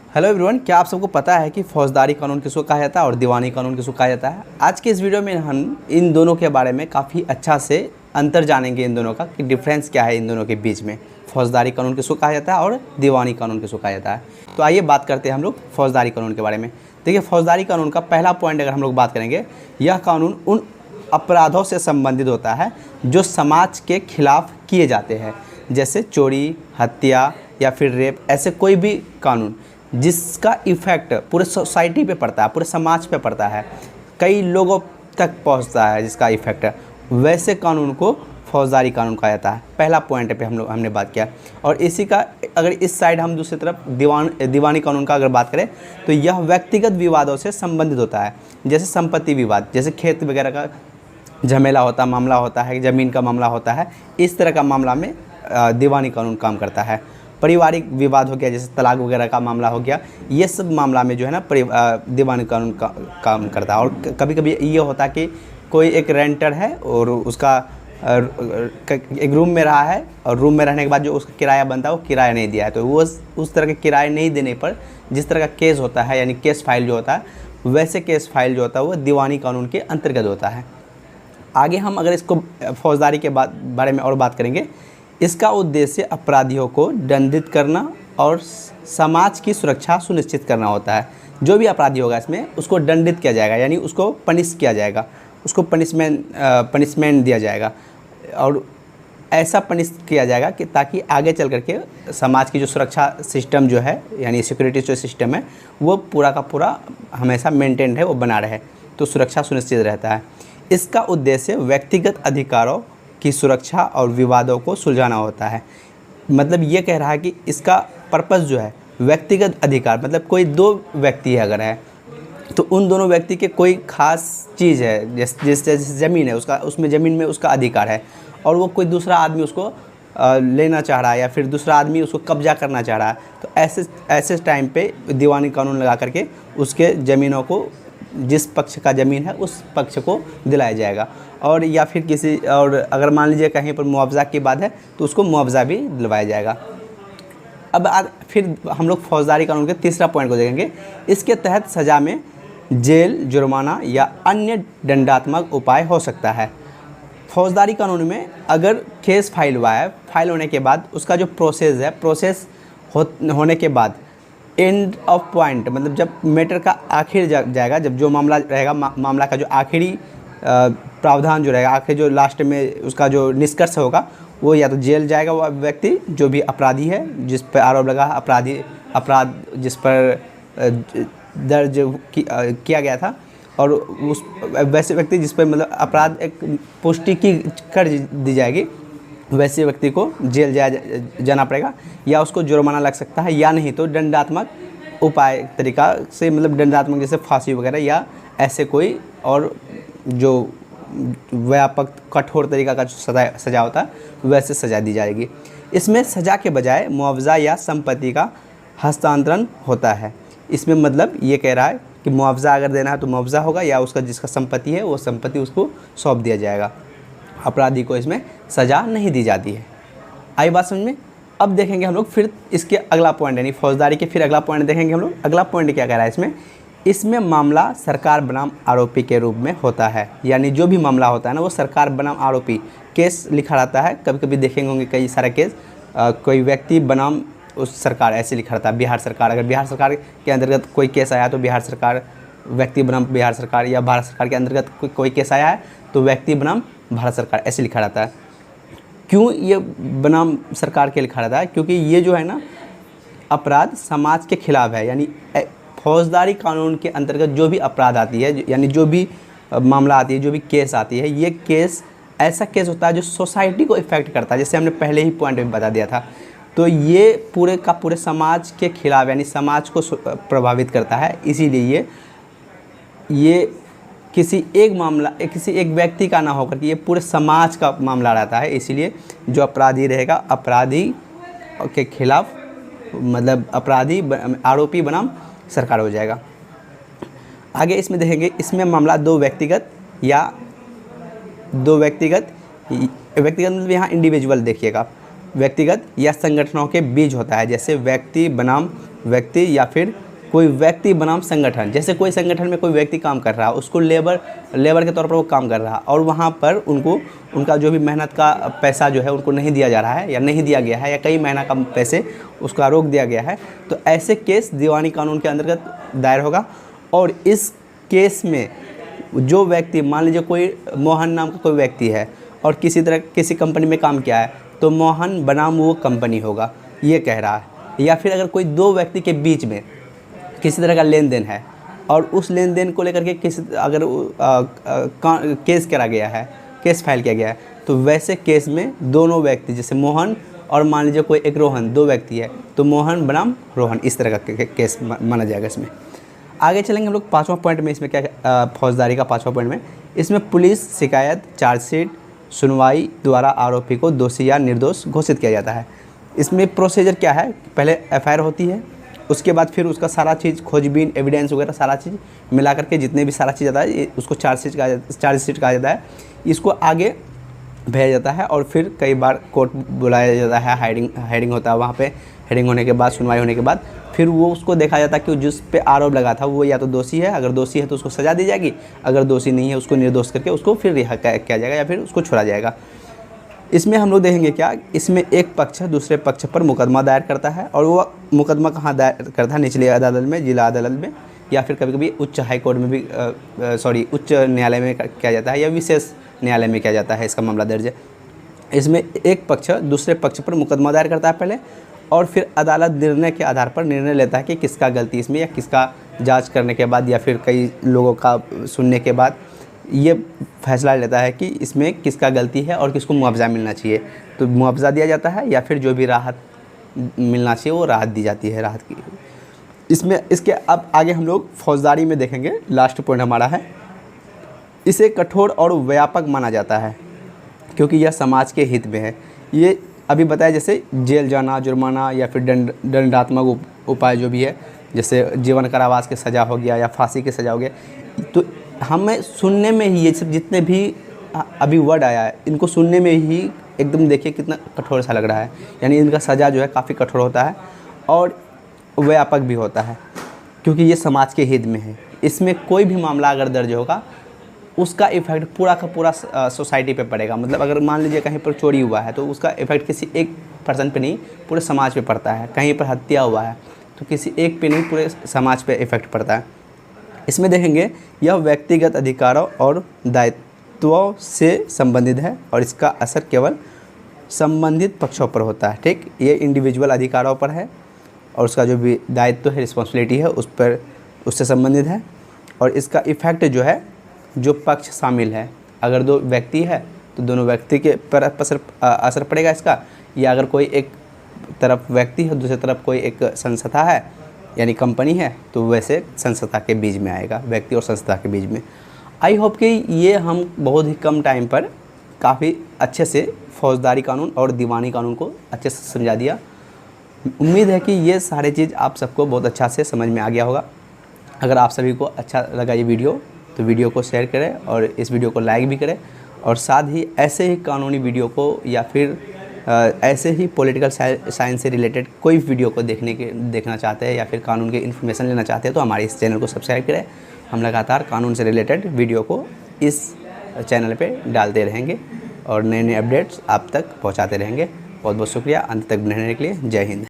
Hello everyone, क्या आप सबको पता है कि फौजदारी कानून किसको कहा जाता है और दीवानी कानून किसको कहा जाता है। आज के इस वीडियो में हम इन दोनों के बारे में काफ़ी अच्छा से अंतर जानेंगे, इन दोनों का कि डिफरेंस क्या है इन दोनों के बीच में। फौजदारी कानून किसको कहा जाता है और दीवानी कानून किसको कहा जाता है। तो आइए बात करते हैं हम लोग फौजदारी कानून के बारे में। देखिए, फौजदारी कानून का पहला पॉइंट अगर हम लोग बात करेंगे, यह कानून उन अपराधों से संबंधित होता है जो समाज के खिलाफ किए जाते हैं, जैसे चोरी, हत्या या फिर रेप। ऐसे कोई भी कानून जिसका इफ़ेक्ट पूरे सोसाइटी पे पड़ता है, पूरे समाज पे पड़ता है, कई लोगों तक पहुंचता है जिसका इफ़ेक्ट, वैसे कानून को फौजदारी कानून कहा जाता है। पहला पॉइंट पे हमने बात किया। और इसी का अगर इस साइड हम दूसरी तरफ दीवानी कानून का अगर बात करें तो यह व्यक्तिगत विवादों से संबंधित होता है, जैसे संपत्ति विवाद, जैसे खेत वगैरह का झमेला होता मामला होता है, ज़मीन का मामला होता है। इस तरह का मामला में दीवानी कानून काम करता है। पारिवारिक विवाद हो गया, जैसे तलाक वगैरह का मामला हो गया, ये सब मामला में जो है ना दीवानी कानून का काम करता है। और कभी कभी ये होता है कि कोई एक रेंटर है और उसका एक रूम में रहा है और रूम में रहने के बाद जो उसका किराया बनता है वो किराया नहीं दिया है, तो वो उस तरह के किराया नहीं देने पर जिस तरह का केस होता है, यानी केस फाइल जो होता है, वैसे केस फाइल जो होता है वो दीवानी कानून के अंतर्गत होता है। आगे हम अगर इसको फौजदारी के बारे में और बात करेंगे, इसका उद्देश्य अपराधियों को दंडित करना और समाज की सुरक्षा सुनिश्चित करना होता है। जो भी अपराधी होगा इसमें उसको दंडित किया जाएगा, यानी उसको पनिश किया जाएगा, उसको पनिशमेंट दिया जाएगा और ऐसा पनिश किया जाएगा कि ताकि आगे चल करके समाज की जो सुरक्षा सिस्टम जो है, यानी सिक्योरिटी जो सिस्टम है, वो पूरा का पूरा हमेशा मेंटेन है, वो बना रहे, तो सुरक्षा सुनिश्चित रहता है। इसका उद्देश्य व्यक्तिगत अधिकारों की सुरक्षा और विवादों को सुलझाना होता है। मतलब ये कह रहा है कि इसका पर्पस जो है व्यक्तिगत अधिकार, मतलब कोई दो व्यक्ति है अगर है तो उन दोनों व्यक्ति के कोई खास चीज़ है, जैसे ज़मीन है, उसमें ज़मीन में उसका अधिकार है और वो कोई दूसरा आदमी उसको लेना चाह रहा है या फिर दूसरा आदमी उसको कब्जा करना चाह रहा है, तो ऐसे टाइम पे दीवानी कानून लगा करके उसके ज़मीनों को, जिस पक्ष का ज़मीन है उस पक्ष को दिलाया जाएगा। और या फिर किसी और अगर मान लीजिए कहीं पर मुआवजा की बात है तो उसको मुआवजा भी दिलवाया जाएगा। अब फिर हम लोग फौजदारी कानून के तीसरा पॉइंट को देखेंगे। इसके तहत सज़ा में जेल, जुर्माना या अन्य दंडात्मक उपाय हो सकता है। फौजदारी कानून में अगर केस फाइल हुआ है, फाइल होने के बाद उसका जो प्रोसेस है, प्रोसेस होने के बाद एंड ऑफ पॉइंट, मतलब जब मैटर का आखिर जाएगा, जब जो मामला रहेगा, मामला का जो आखिरी प्रावधान जो रहेगा, आखिर जो लास्ट में उसका जो निष्कर्ष होगा, वो या तो जेल जाएगा वो व्यक्ति जो भी अपराधी है, जिस पर आरोप लगा, अपराध जिस पर दर्ज किया गया था, और उस वैसे व्यक्ति जिस पर मतलब अपराध एक पुष्टि की कर दी जाएगी, वैसे व्यक्ति को जेल जाना पड़ेगा या उसको जुर्माना लग सकता है, या नहीं तो दंडात्मक उपाय तरीका से, मतलब दंडात्मक जैसे फांसी वगैरह या ऐसे कोई और जो व्यापक कठोर तरीका का जो सज़ा होता है वैसे सज़ा दी जाएगी। इसमें सज़ा के बजाय मुआवजा या संपत्ति का हस्तांतरण होता है। इसमें मतलब ये कह रहा है कि मुआवजा अगर देना है तो मुआवजा होगा, या उसका जिसका संपत्ति है वो संपत्ति उसको सौंप दिया जाएगा। अपराधी को इसमें सज़ा नहीं दी जाती है। आई बात समझ में? अब देखेंगे हम लोग फिर इसके अगला पॉइंट, यानी फौजदारी के फिर अगला पॉइंट देखेंगे हम लोग। अगला पॉइंट क्या कह रहा है इसमें मामला सरकार बनाम आरोपी के रूप में होता है। यानी जो भी मामला होता है ना, वो सरकार बनाम आरोपी केस लिखा रहता है। कभी कभी देखेंगे होंगे कई सारे केस कोई व्यक्ति बनाम उस सरकार ऐसे लिखा रहता है। बिहार सरकार, अगर बिहार सरकार के अंतर्गत कोई केस आया तो बिहार सरकार व्यक्ति बनाम बिहार सरकार, या भारत सरकार के अंतर्गत कोई केस आया है तो व्यक्ति बनाम भारत सरकार ऐसे लिखा रहता है। क्यों ये बनाम सरकार के लिखा रहता है? क्योंकि ये जो है ना अपराध समाज के खिलाफ है। यानी फौजदारी कानून के अंतर्गत जो भी अपराध आती है, यानी जो भी मामला आती है, जो भी केस आती है, ये केस ऐसा केस होता है जो सोसाइटी को इफ़ेक्ट करता है, जैसे हमने पहले ही पॉइंट में बता दिया था। तो ये पूरे का पूरे समाज के खिलाफ, यानी समाज को प्रभावित करता है। इसीलिए ये किसी एक व्यक्ति का ना होकर के ये पूरे समाज का मामला रहता है। इसीलिए जो अपराधी रहेगा, अपराधी के खिलाफ, मतलब आरोपी बनाम सरकार हो जाएगा। आगे इसमें देखेंगे, इसमें मामला दो व्यक्तिगत मतलब यहाँ इंडिविजुअल देखिएगा, व्यक्तिगत या संगठनों के बीच होता है, जैसे व्यक्ति बनाम व्यक्ति या फिर कोई व्यक्ति बनाम संगठन। जैसे कोई संगठन में कोई व्यक्ति काम कर रहा है, उसको लेबर के तौर पर वो काम कर रहा है और वहाँ पर उनको उनका जो भी मेहनत का पैसा जो है उनको नहीं दिया जा रहा है या नहीं दिया गया है या कई महीना का पैसे उसका रोक दिया गया है, तो ऐसे केस दीवानी कानून के अंतर्गत दायर होगा। और इस केस में जो व्यक्ति, मान लीजिए कोई मोहन नाम का कोई व्यक्ति है और किसी कंपनी में काम किया है, तो मोहन बनाम वो कंपनी होगा, ये कह रहा है। या फिर अगर कोई दो व्यक्ति के बीच में किसी तरह का लेन देन है और उस लेन देन को लेकर के केस करा गया है, केस फाइल किया गया है, तो वैसे केस में दोनों व्यक्ति, जैसे मोहन और मान लीजिए कोई एक रोहन, दो व्यक्ति है, तो मोहन बनाम रोहन, इस तरह का केस माना जाएगा। इसमें आगे चलेंगे हम लोग 5वां पॉइंट में। इसमें क्या फौजदारी का 5वां पॉइंट में, इसमें पुलिस शिकायत, चार्जशीट, सुनवाई द्वारा आरोपी को दोषी या निर्दोष घोषित किया जाता है। इसमें प्रोसीजर क्या है, पहले एफआईआर होती है, उसके बाद फिर उसका सारा चीज़ खोजबीन, एविडेंस वगैरह सारा चीज़ मिला करके जितने भी सारा चीज़ आता है उसको चार्जशीट कहा जाता है। इसको आगे भेजा जाता है और फिर कई बार कोर्ट बुलाया जाता है, हायरिंग होता है वहाँ पे। हेयरिंग होने के बाद, सुनवाई होने के बाद फिर वो उसको देखा जाता है कि जिस पे आरोप लगा था वो या तो दोषी है, अगर दोषी है तो उसको सज़ा दी जाएगी, अगर दोषी नहीं है उसको निर्दोष करके उसको फिर रिहा किया जाएगा या फिर उसको छोड़ा जाएगा। इसमें हम लोग देखेंगे क्या, इसमें एक पक्ष दूसरे पक्ष पर मुकदमा दायर करता है और वो मुकदमा कहाँ दायर करता है, निचली अदालत में, जिला अदालत में, या फिर कभी कभी उच्च हाई कोर्ट में भी उच्च न्यायालय में किया जाता है या विशेष न्यायालय में किया जाता है इसका मामला दर्ज। इसमें एक पक्ष दूसरे पक्ष पर मुकदमा दायर करता है पहले, और फिर अदालत निर्णय के आधार पर निर्णय लेता है कि किसका गलती इसमें, या किसका जांच करने के बाद या फिर कई लोगों का सुनने के बाद ये फैसला लेता है कि इसमें किसका गलती है और किसको मुआवजा मिलना चाहिए। तो मुआवजा दिया जाता है या फिर जो भी राहत मिलना चाहिए वो राहत दी जाती है, राहत की। इसमें इसके अब आगे हम लोग फौजदारी में देखेंगे, लास्ट पॉइंट हमारा है, इसे कठोर और व्यापक माना जाता है क्योंकि यह समाज के हित में है। ये अभी बताया जैसे जेल जाना, जुर्माना या फिर दंडात्मक उपाय जो भी है, जैसे जीवन कारावास की सज़ा हो गया या फांसी की सज़ा हो गया, तो हमें सुनने में ही ये सब जितने भी अभी वर्ड आया है इनको सुनने में ही एकदम देखिए कितना कठोर सा लग रहा है। यानी इनका सज़ा जो है काफ़ी कठोर होता है और व्यापक भी होता है क्योंकि ये समाज के हित में है। इसमें कोई भी मामला अगर दर्ज होगा उसका इफ़ेक्ट पूरा का पूरा सोसाइटी पे पड़ेगा। मतलब अगर मान लीजिए कहीं पर चोरी हुआ है तो उसका इफ़ेक्ट किसी एक पर्सन पे नहीं, पूरे समाज पे पड़ता है। कहीं पर हत्या हुआ है तो किसी एक पे नहीं, पूरे समाज पे इफ़ेक्ट पड़ता है। इसमें देखेंगे यह व्यक्तिगत अधिकारों और दायित्वों से संबंधित है और इसका असर केवल संबंधित पक्षों पर होता है। ठीक, ये इंडिविजुअल अधिकारों पर है और उसका जो भी दायित्व है, रिस्पॉन्सिबिलिटी है, उस पर उससे संबंधित है। और इसका इफ़ेक्ट जो है, जो पक्ष शामिल है, अगर दो व्यक्ति है तो दोनों व्यक्ति के पर असर पड़ेगा इसका, या अगर कोई एक तरफ व्यक्ति है दूसरी तरफ कोई एक संस्था है यानी कंपनी है, तो वैसे संस्था के बीच में आएगा, व्यक्ति और संस्था के बीच में। आई होप कि ये हम बहुत ही कम टाइम पर काफ़ी अच्छे से फौजदारी कानून और दीवानी कानून को अच्छे से समझा दिया। उम्मीद है कि ये सारे चीज़ आप सबको बहुत अच्छा से समझ में आ गया होगा। अगर आप सभी को अच्छा लगा ये वीडियो तो वीडियो को शेयर करें और इस वीडियो को लाइक भी करें, और साथ ही ऐसे ही कानूनी वीडियो को या फिर ऐसे ही पॉलिटिकल साइंस से रिलेटेड कोई वीडियो को देखना चाहते हैं या फिर कानून के इन्फॉर्मेशन लेना चाहते हैं तो हमारे इस चैनल को सब्सक्राइब करें। हम लगातार कानून से रिलेटेड वीडियो को इस चैनल पे डालते रहेंगे और नए नए अपडेट्स आप तक पहुंचाते रहेंगे। बहुत बहुत शुक्रिया अंत तक बने रहने के लिए। जय हिंद।